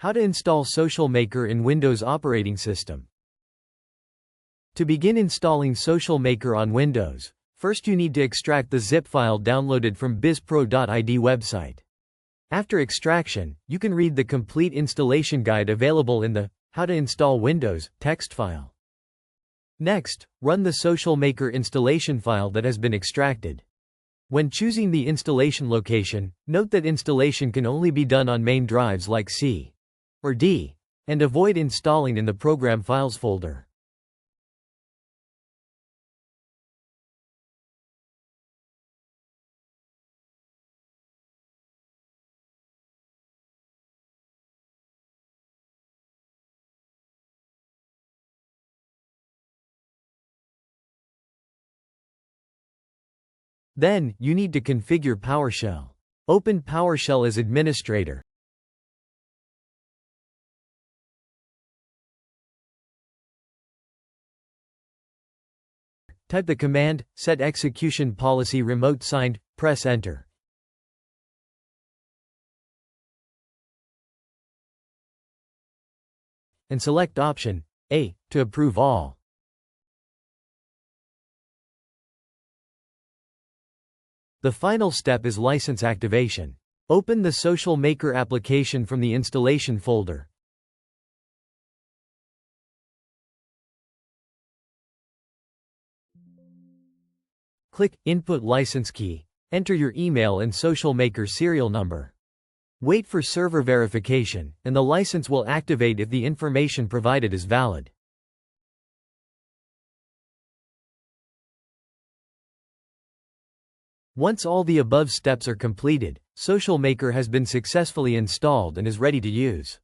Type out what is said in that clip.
How to install Social Maker in Windows operating system. To begin installing Social Maker on Windows, first you need to extract the zip file downloaded from bizpro.id website. After extraction, you can read the complete installation guide available in the How to Install Windows text file. Next, run the Social Maker installation file that has been extracted. When choosing the installation location, note that installation can only be done on main drives like C or D, and avoid installing in the Program Files folder. Then, you need to configure PowerShell. Open PowerShell as administrator. Type the command, set-executionpolicy remotesigned, press enter. And select option A to approve all. The final step is license activation. Open the Social Maker application from the installation folder. Click Input License Key. Enter your email and Social Maker serial number. Wait for server verification, and the license will activate if the information provided is valid. Once all the above steps are completed, Social Maker has been successfully installed and is ready to use.